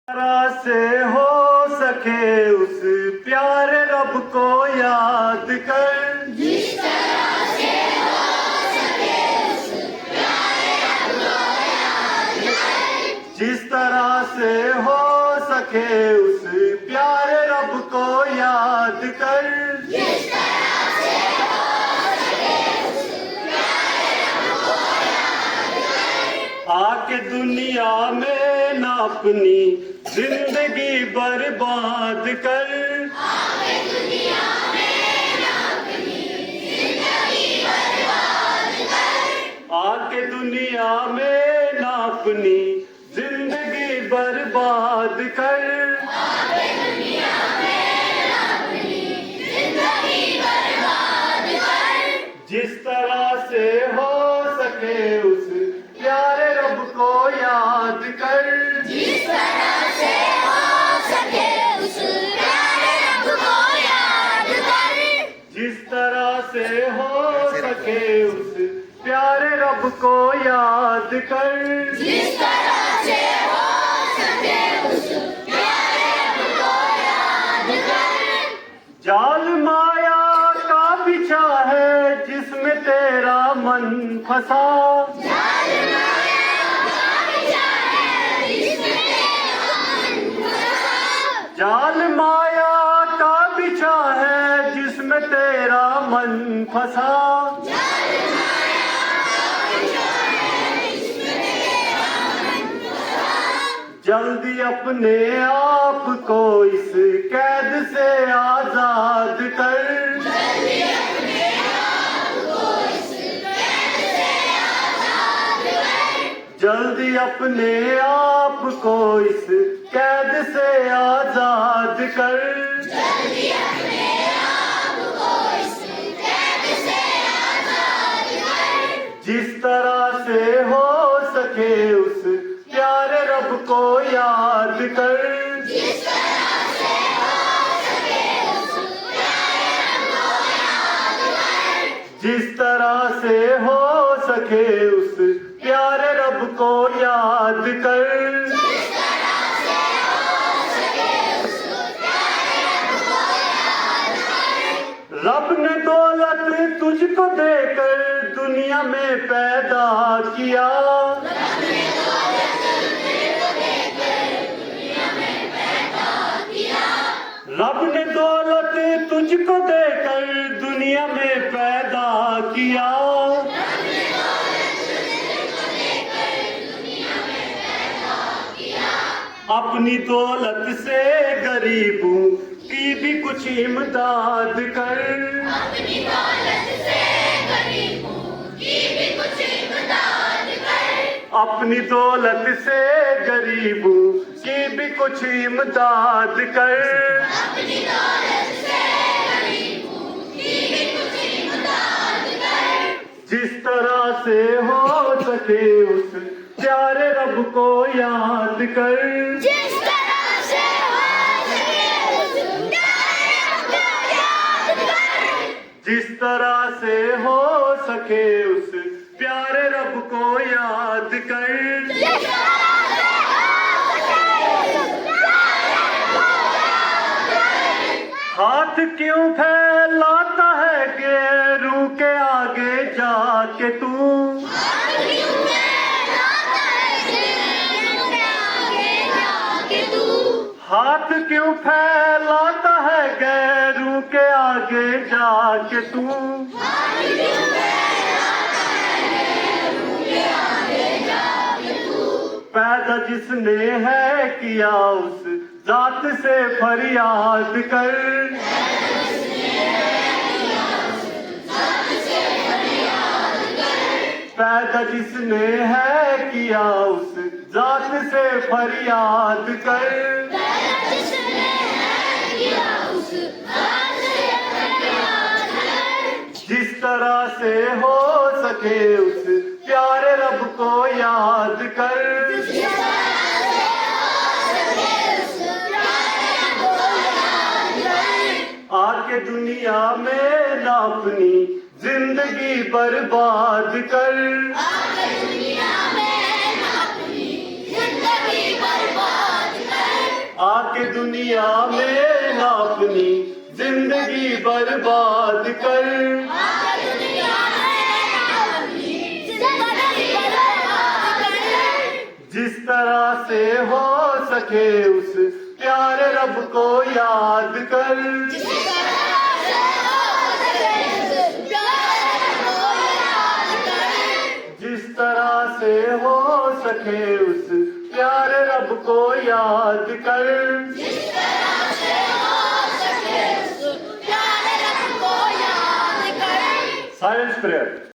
तरह से हो सके उस प्यारे रब को याद कर, जिस तरह से हो सके उस प्यारे रब को याद कर, जिस तरह से हो सके उस प्यारे रब को याद कर, जिस तरह से हो सके उस प्यारे रब को याद कर। आके दुनिया में ना अपनी जिंदगी बर्बाद कर, आके दुनिया में ना अपनी जिंदगी बर्बाद कर, आके दुनिया में ना अपनी जिंदगी बर्बाद कर, आके दुनिया में ना अपनी जिंदगी बर्बाद कर। जिस तरह से हो सके उस प्यारे रब को याद कर, जिस तरह से हो सके उस प्यारे रब को याद कर, जिस तरह से हो सके उस प्यारे रब को याद कर, जिस तरह से हो सके उस प्यारे रब को याद कर। जाल माया का बिछा है जिसमें तेरा मन फंसा, जाल माया का बिछा है जिसमें तेरा मन फंसा, जाल माया का बिछा है जिसमें तेरा मन फंसा, जाल माया का बिछा है जिसमें तेरा मन फंसा। जल्दी अपने आप को इस कैद से आजाद कर, जल्दी अपने आप को इस कैद से आजाद कर, जल्दी अपने आप को इस कैद से आजाद कर, जल्दी अपने आप को इस कैद से आजाद कर। जिस तरह से हो सके उस प्यारे रब को याद कर, जिस तरह से हो सके उस प्यारे रब को याद कर, जिस तरह से हो सके उस प्यारे रब को याद कर, जिस तरह से हो सके उस प्यारे रब को याद कर। रब ने दौलत तुझको देकर दुनिया में पैदा किया, अपने दौलत तुझको देकर दुनिया में पैदा किया, रब ने दौलत तुझको देकर दुनिया में पैदा किया, अपने दौलत तुझको देकर दुनिया में पैदा किया। अपनी दौलत से गरीबों की भी कुछ इमदाद कर, अपनी दौलत से गरीबों की भी कुछ इमदाद कर, अपनी दौलत से गरीबों की भी कुछ इमदाद कर, अपनी दौलत से गरीबों की भी कुछ इमदाद कर। जिस तरह से हो सके उस प्यारे रब को याद कर, जिस तरह से हो सके उस प्यारे रब को याद कर, जिस तरह से हो सके उस प्यारे रब को याद कर, जिस तरह से हो सके उस प्यारे रब को याद कर। हाथ क्यों फैलाता है गैरों के आगे जाके तू, हाथ क्यों फैलाता है गैरों के आगे जाके तू, हाथ क्यों फैलाता है गैरों के आगे जाके तू, हाथ क्यों फैलाता है गैरों के आगे जाके तू। पैदा जिसने है किया उस जात से फरियाद कर, पैदा जिसने है किया उस जात से फरियाद कर, जिसने है किया उस जात से फरियाद कर। जिस तरह से हो सके उस प्यारे रब को याद कर, जिस तरह से हो सके उस प्यारे रब को याद कर। आके दुनिया में ना अपनी जिंदगी बर्बाद कर, आके दुनिया में ना अपनी जिंदगी बर्बाद कर। दुनिया में ना अपनी जिंदगी बर्बाद कर। जिस तरह से हो सके उस प्यारे रब को याद कर। जिस तरह से हो सके उस प्यारे रब को याद कर। Silence prayer.